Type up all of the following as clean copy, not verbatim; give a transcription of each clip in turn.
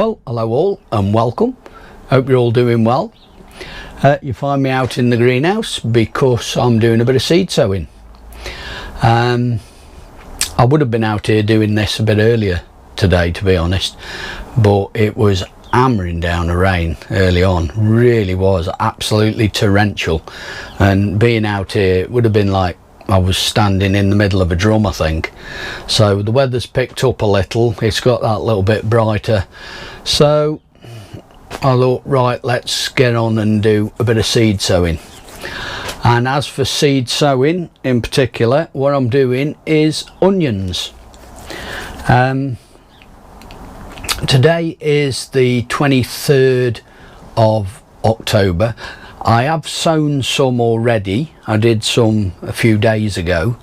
Well, hello all and welcome. Hope you're all doing well. You find me out in the greenhouse because I'm doing a bit of seed sowing. I would have been out here doing this a bit earlier today, to be honest, but it was hammering down the rain early on. Really was absolutely torrential, and being out here would have been like I was standing in the middle of a drum, I think. So the weather's picked up a little, it's got that little bit brighter, so I thought, right, let's get on and do a bit of seed sowing. And as for seed sowing in particular, what I'm doing is onions. Today is the 23rd of October. I have sown some already. I did some a few days ago.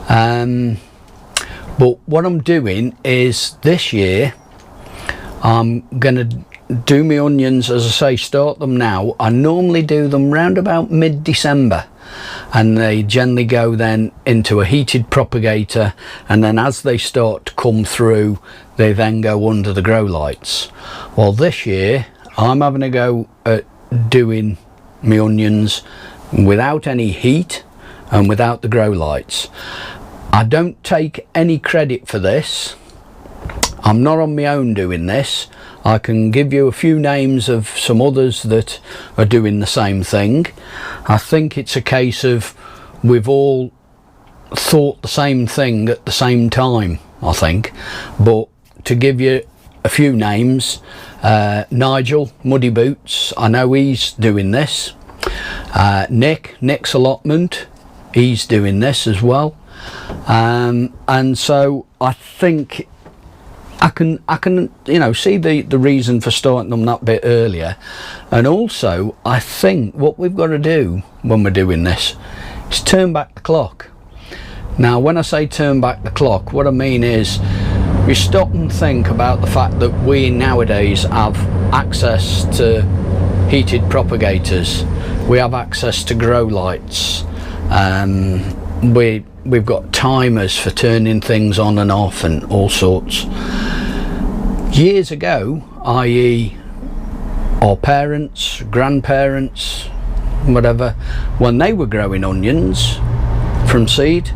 But what I'm doing is this year I'm going to do my onions, as I say, start them now. I normally do them round about mid-December, and they generally go then into a heated propagator, and then as they start to come through they then go under the grow lights. Well, this year I'm having a go at doing my onions without any heat and without the grow lights. I don't take any credit for this. I'm not on my own doing this. I can give you a few names of some others that are doing the same thing. I think it's a case of we've all thought the same thing at the same time, I think. But to give you a few names, Nigel, Muddy Boots, I know he's doing this. Nick's allotment, he's doing this as well. And so I think I can you know, see the reason for starting them that bit earlier. And also I think what we've got to do when we're doing this is turn back the clock. Now when I say turn back the clock, what I mean is we stop and think about the fact that we nowadays have access to heated propagators, we have access to grow lights, we've got timers for turning things on and off and all sorts. Years ago, i.e. our parents, grandparents, whatever, when they were growing onions from seed,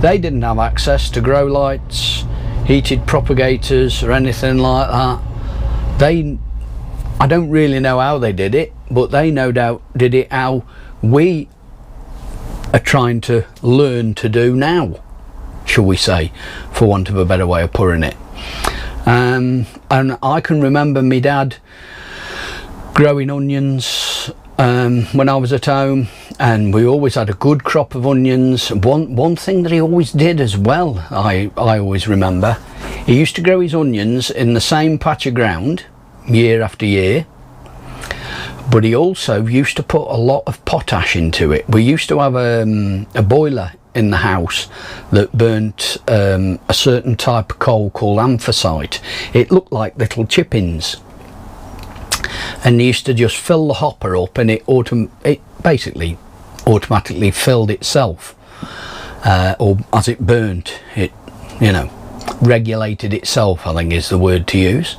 they didn't have access to grow lights, heated propagators or anything like that. I don't really know how they did it, but they no doubt did it how we are trying to learn to do now, shall we say, for want of a better way of putting it. And I can remember my dad growing onions when I was at home, and we always had a good crop of onions. One thing that he always did as well, I always remember, he used to grow his onions in the same patch of ground year after year, but he also used to put a lot of potash into it. We used to have a boiler in the house that burnt a certain type of coal called anthracite. It looked like little chippings, and he used to just fill the hopper up, and it basically automatically filled itself, or as it burnt it, you know, regulated itself, I think is the word to use.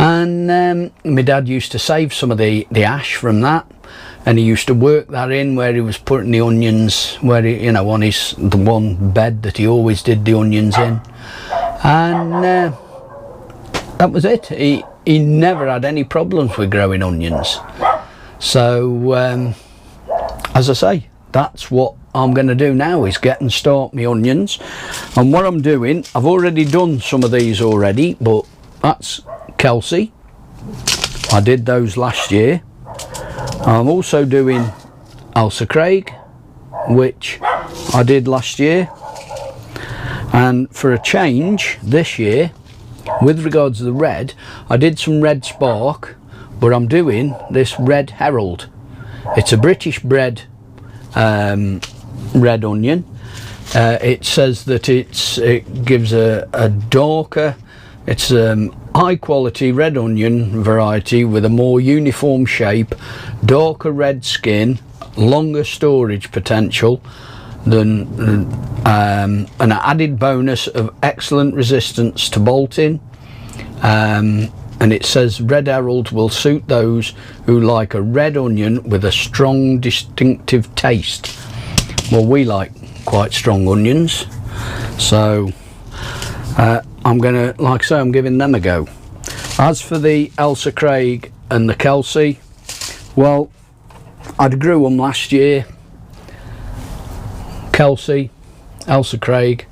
And my dad used to save some of the ash from that, and he used to work that in where he was putting the onions, where he, you know, on the one bed that he always did the onions in, and that was it. He never had any problems with growing onions. So as I say, that's what I'm going to do now, is get and start my onions. And what I'm doing, I've already done some of these already, but that's Kelsey. I did those last year. I'm also doing Elsa Craig, which I did last year. And for a change this year, with regards to the red, I did some red spark, but I'm doing this red Herald. It's a British bred red onion. It says that it gives a darker, it's high quality red onion variety with a more uniform shape, darker red skin, longer storage potential than an added bonus of excellent resistance to bolting, and it says Red Herald will suit those who like a red onion with a strong distinctive taste. Well, we like quite strong onions, so I'm gonna, like I say, I'm giving them a go. As for the Ailsa Craig and the Kelsey, well, I'd grew them last year. Kelsey, Ailsa Craig,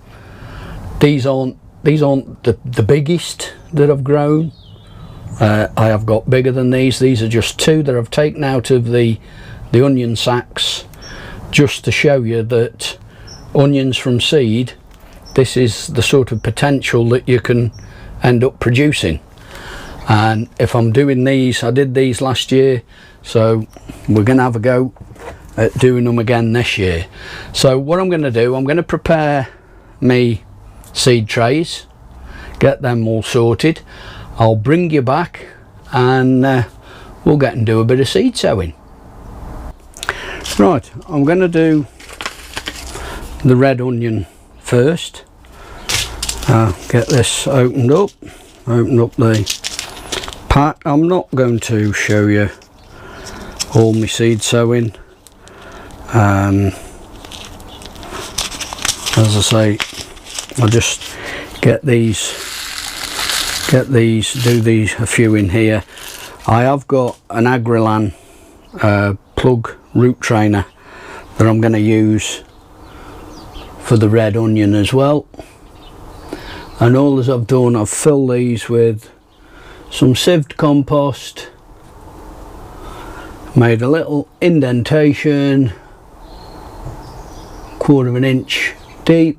these aren't the biggest that I've grown. I have got bigger than these. These are just two that I've taken out of the onion sacks, just to show you that onions from seed, this is the sort of potential that you can end up producing. And if I'm doing these, I did these last year, so we're going to have a go at doing them again this year. So what I'm going to do, I'm going to prepare me seed trays, get them all sorted. I'll bring you back and we'll get and do a bit of seed sowing. Right, I'm going to do the red onion first. Get this opened up, open up the pack. I'm not going to show you all my seed sowing. As I say, I'll just get these, do these a few in here. I have got an Agrilan plug root trainer that I'm going to use for the red onion as well. And all as I've done, I've filled these with some sieved compost, made a little indentation, 1/4 of an inch deep,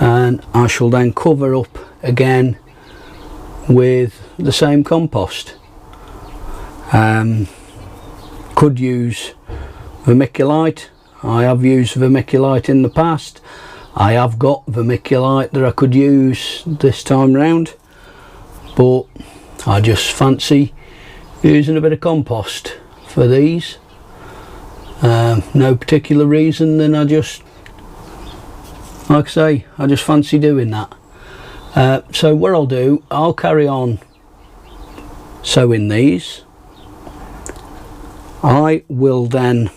and I shall then cover up again with the same compost. Could use vermiculite. I have used vermiculite in the past. I have got vermiculite that I could use this time round, but I just fancy using a bit of compost for these. No particular reason, then I just, like I say, I just fancy doing that. So what I'll do, I'll carry on sowing these. I will then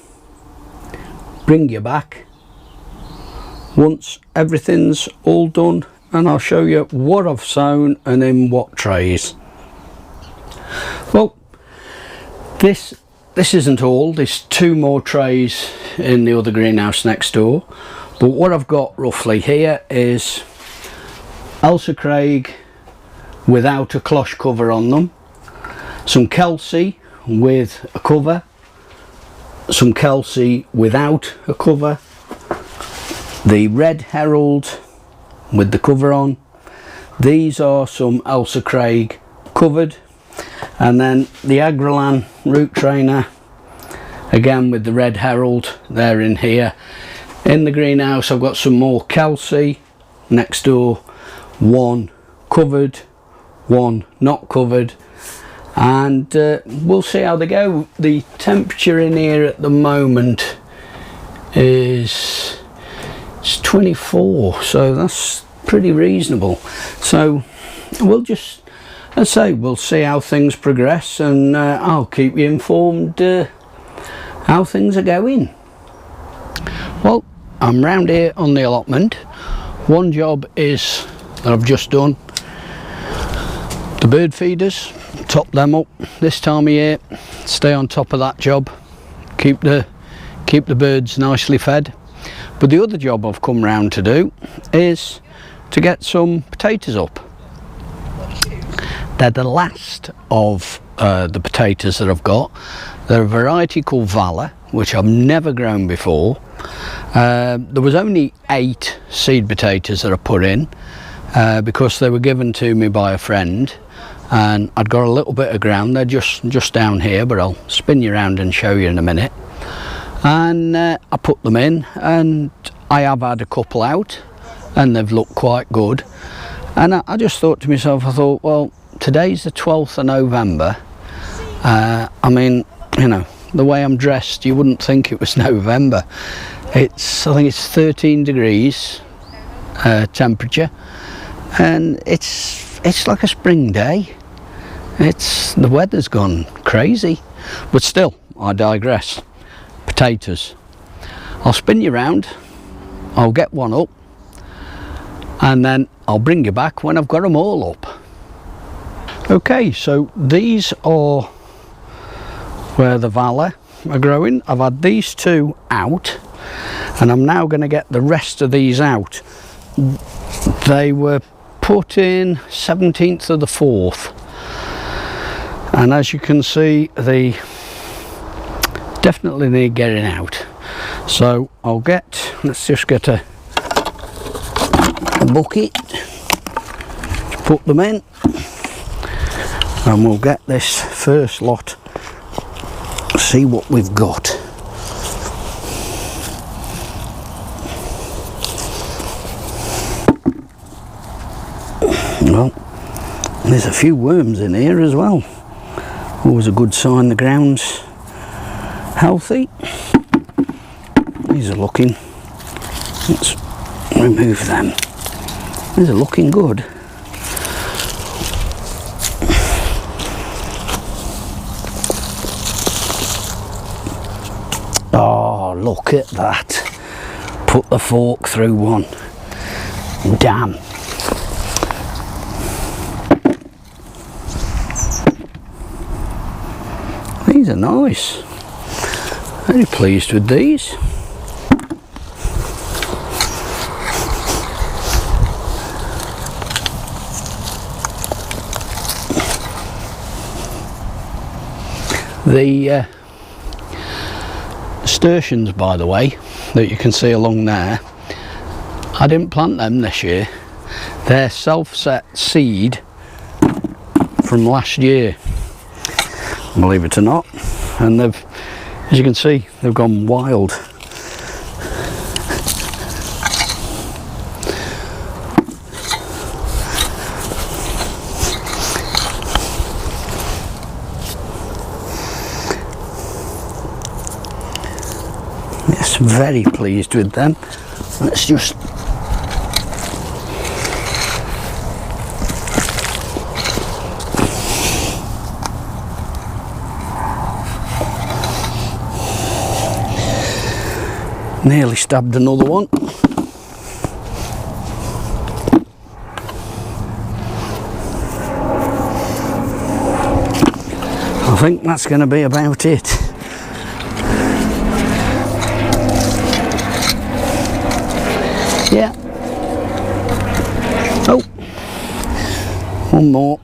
bring you back once everything's all done, and I'll show you what I've sown and in what trays. Well, this isn't all. There's 2 more trays in the other greenhouse next door, but what I've got roughly here is Ailsa Craig without a cloche cover on them, some Kelsey with a cover, some Kelsey without a cover, the Red Herald with the cover on. These are some Ailsa Craig covered, and then the Agrilan root trainer again with the Red Herald, they're in here. In the greenhouse I've got some more Kelsey next door, 1 covered, 1 not covered, and we'll see how they go. The temperature in here at the moment is 24, so that's pretty reasonable. So we'll just, as I say, we'll see how things progress, and I'll keep you informed how things are going. Well, I'm round here on the allotment. One job is that I've just done the bird feeders, top them up this time of year, stay on top of that job, keep the birds nicely fed. But the other job I've come round to do is to get some potatoes up. They're the last of the potatoes that I've got. They're a variety called Valor, which I've never grown before. There was only 8 seed potatoes that I put in because they were given to me by a friend, and I'd got a little bit of ground. They're just down here, but I'll spin you around and show you in a minute. And I put them in, and I have had a couple out and they've looked quite good. And I just thought to myself, I thought, well, today's the 12th of November. I mean, you know, the way I'm dressed, you wouldn't think it was November. I think it's 13 degrees temperature, and it's it's like a spring day. The weather's gone crazy, but still, I digress. Potatoes. I'll spin you round, I'll get one up, and then I'll bring you back when I've got them all up. Okay, so these are where the Valor are growing. I've had these two out, and I'm now going to get the rest of these out. They were put in 17th of the 4th, and as you can see, they definitely need getting out. So let's just get a bucket, put them in, and we'll get this first lot, see what we've got. Well, there's a few worms in here as well. Always a good sign the ground's healthy. These are looking, let's remove them. These are looking good. Oh, look at that. Put the fork through one. Damn. These are nice. Very pleased with these. The nasturtiums, by the way, that you can see along there, I didn't plant them this year. They're self-set seed from last year, believe it or not, and they've, as you can see, they've gone wild. Yes, very pleased with them. Let's just nearly stabbed another one. I think that's going to be about it. Yeah. Oh, one more.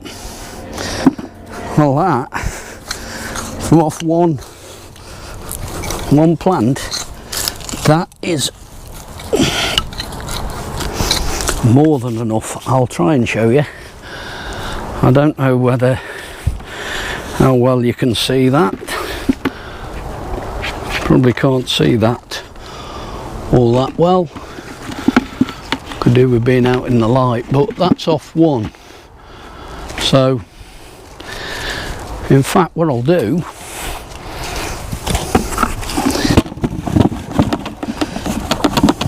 Well, that from off one plant, that is more than enough. I'll try and show you. I don't know how well you can see that. Probably can't see that all that well. Could do with being out in the light, but that's off one. So in fact, what I'll do,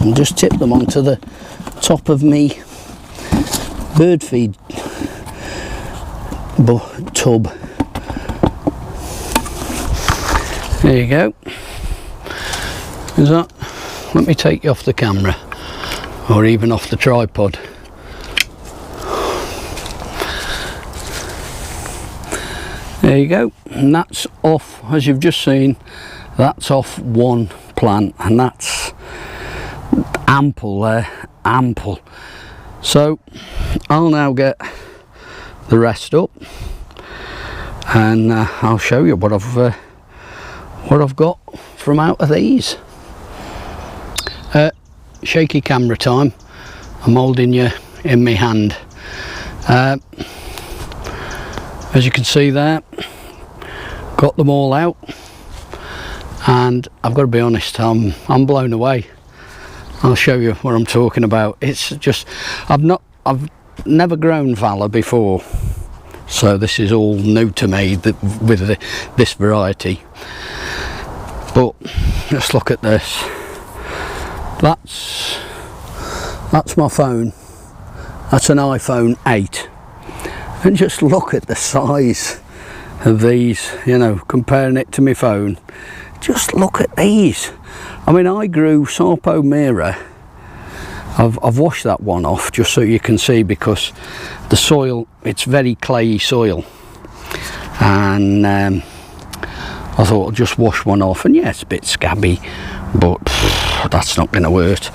I'll just tip them onto the top of me bird feed tub. There you go. Is that? Let me take you off the camera, or even off the tripod. There you go, and that's off, as you've just seen, that's off one plant, and that's ample there, ample. So I'll now get the rest up, and I'll show you what I've got from out of these. Shaky camera time. I'm holding you in my hand. As you can see there, got them all out, and I've got to be honest, I'm blown away. I'll show you what I'm talking about. It's just, I've never grown Valor before, so this is all new to me with this variety. But let's look at this. That's my phone. That's an iPhone 8. And just look at the size of these, you know, comparing it to my phone. Just look at these. I mean, I grew Sarpo Mira. I've washed that one off just so you can see, because the soil, it's very clayey soil, and I thought I'll just wash one off. And yeah, it's a bit scabby, but that's not going to hurt.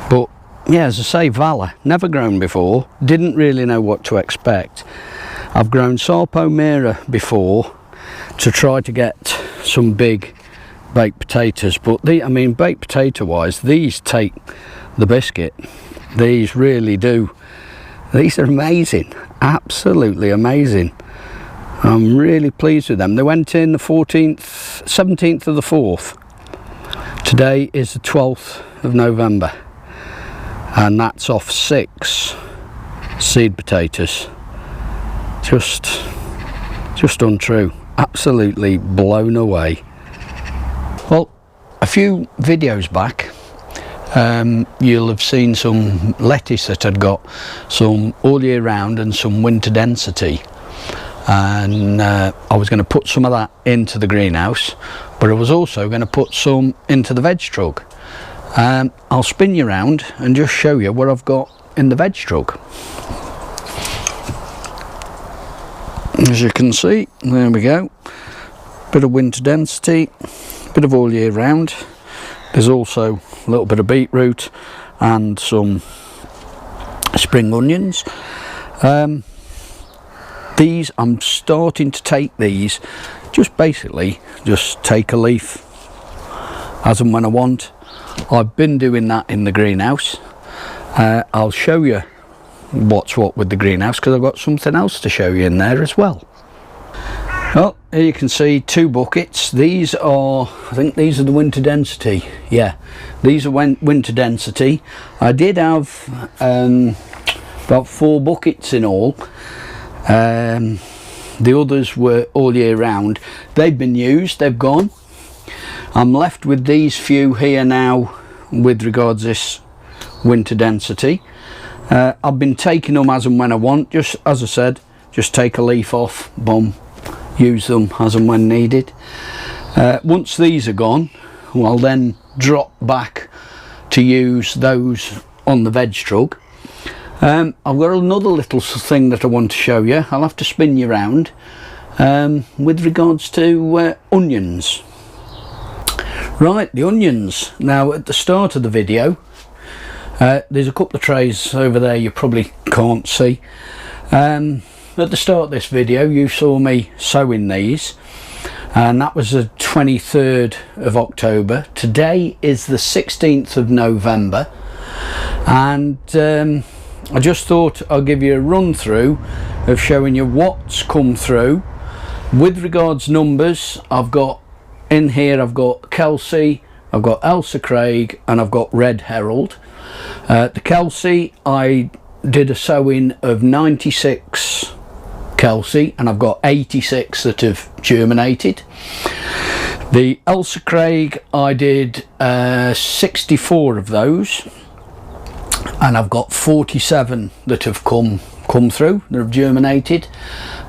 But yeah, as I say, Valor, never grown before, didn't really know what to expect. I've grown Sarpo Mira before to try to get some big baked potatoes, but I mean, baked potato wise, these take the biscuit. These really do. These are amazing, absolutely amazing. I'm really pleased with them. They went in the 17th of the 4th. Today is the 12th of November, and that's off 6 seed potatoes. Just untrue. Absolutely blown away. Well, a few videos back, you'll have seen some lettuce that had got some all year round and some winter density, and I was going to put some of that into the greenhouse, but I was also going to put some into the veg truck. I'll spin you around and just show you what I've got in the veg truck. As you can see, there we go, bit of winter density, bit of all year round. There's also a little bit of beetroot and some spring onions. These, I'm starting to take these, just basically just take a leaf as and when I want. I've been doing that in the greenhouse. I'll show you what's what with the greenhouse, because I've got something else to show you in there as well. Well, here you can see 2 buckets. These are, I think these are the winter density. Yeah, these are winter density. I did have about 4 buckets in all. The others were all year round. They've been used, they've gone. I'm left with these few here now with regards to this winter density. I've been taking them as and when I want, just as I said, just take a leaf off, boom, use them as and when needed. Once these are gone, I'll then drop back to use those on the veg truck. I've got another little thing that I want to show you. I'll have to spin you around with regards to onions. Right, the onions. Now, at the start of the video, there's a couple of trays over there you probably can't see. At the start of this video you saw me sowing these, and that was the 23rd of October. Today is the 16th of November, and I just thought I'll give you a run through of showing you what's come through. With regards numbers, I've got in here, I've got Kelsey, I've got Elsa Craig, and I've got Red Herald. The Kelsey, I did a sowing of 96 Kelsey, and I've got 86 that have germinated. The Elsa Craig, I did 64 of those, and I've got 47 that have come through, that have germinated.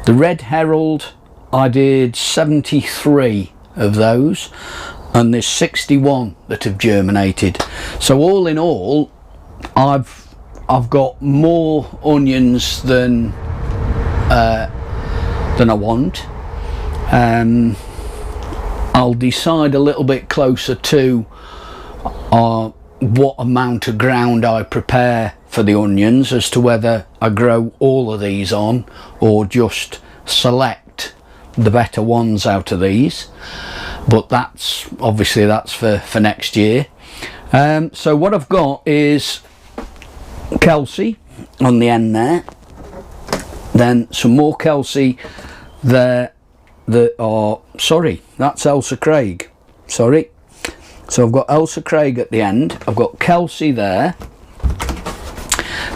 The Red Herald, I did 73 of those, and there's 61 that have germinated. So all in all, I've got more onions than I want. I'll decide a little bit closer to what amount of ground I prepare for the onions as to whether I grow all of these on or just select the better ones out of these. But that's obviously that's for next year. So what I've got is Kelsey on the end there, then some more Kelsey there that are, sorry, that's Elsa Craig, sorry. So I've got Elsa Craig at the end, I've got Kelsey there.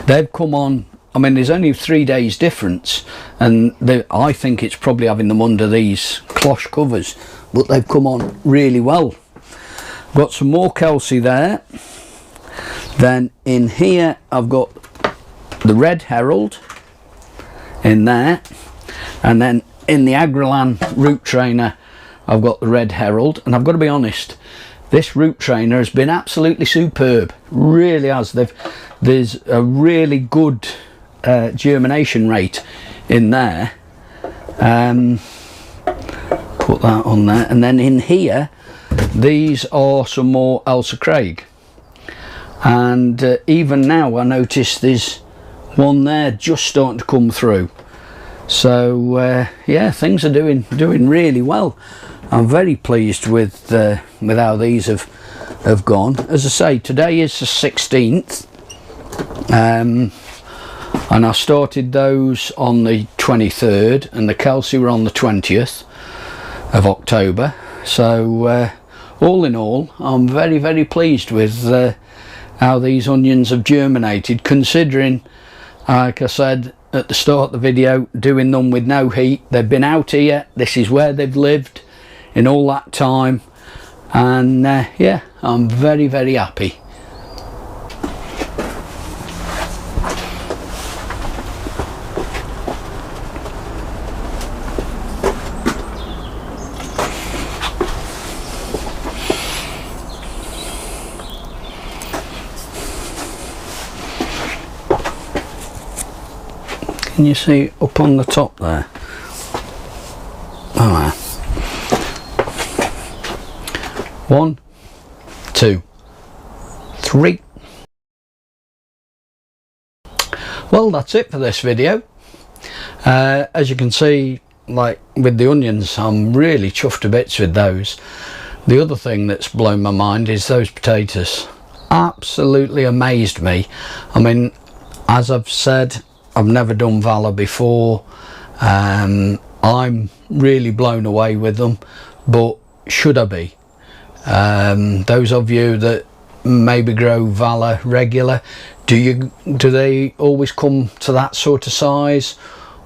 They've come on, I mean there's only 3 days difference, and I think it's probably having them under these cloche covers, but they've come on really well. Got some more Kelsey there. Then in here I've got the Red Herald in there. And then in the Agrilan root trainer I've got the Red Herald, and I've got to be honest, this root trainer has been absolutely superb, really has. There's a really good germination rate in there. Put that on there, and then in here these are some more Elsa Craig, and even now I notice there's one there just starting to come through. So yeah, things are doing really well. I'm very pleased with how these have gone. As I say, today is the 16th, and I started those on the 23rd, and the Kelsey were on the 20th of October. So all in all, I'm very pleased with how these onions have germinated, considering, like I said at the start of the video, doing them with no heat. They've been out here, this is where they've lived in all that time, and yeah, I'm very happy. Can you see up on the top there? Oh, 1, 2, 3. Well, that's it for this video. As you can see, like with the onions, I'm really chuffed to bits with those. The other thing that's blown my mind is those potatoes. Absolutely amazed me. I mean, as I've said, I've never done Valor before. I'm really blown away with them, but should I be? Those of you that maybe grow Valor regular, do they always come to that sort of size,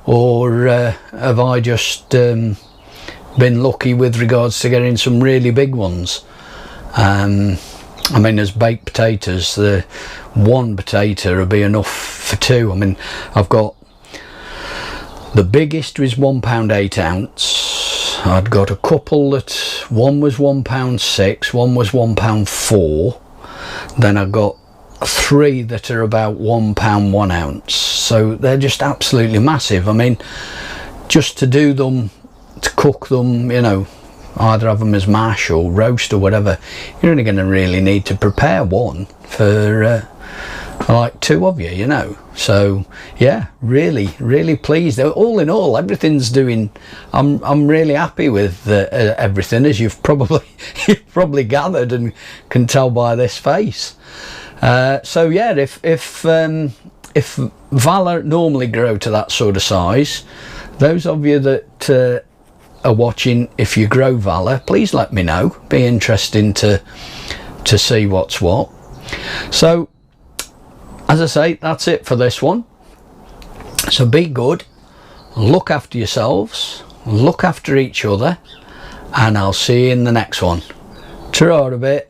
or have I just been lucky with regards to getting some really big ones? I mean, as baked potatoes, the one potato would be enough for two. I mean, I've got the biggest was £1.8. I'd got a couple that one was £1.6, one was £1.4. Then I've got 3 that are about £1 1 ounce. So they're just absolutely massive. I mean, just to do them, to cook them, you know, either have them as mash or roast or whatever, you're only going to really need to prepare one for like 2 of you, you know. So yeah, really pleased. All in all, everything's doing, I'm really happy with everything, as you've probably gathered and can tell by this face. So yeah, if Valor normally grow to that sort of size, those of you that are watching, if you grow Valor, please let me know. Be interesting to see what's what. So as I say, that's it for this one. So be good, look after yourselves, look after each other, and I'll see you in the next one. Ta-ra a bit.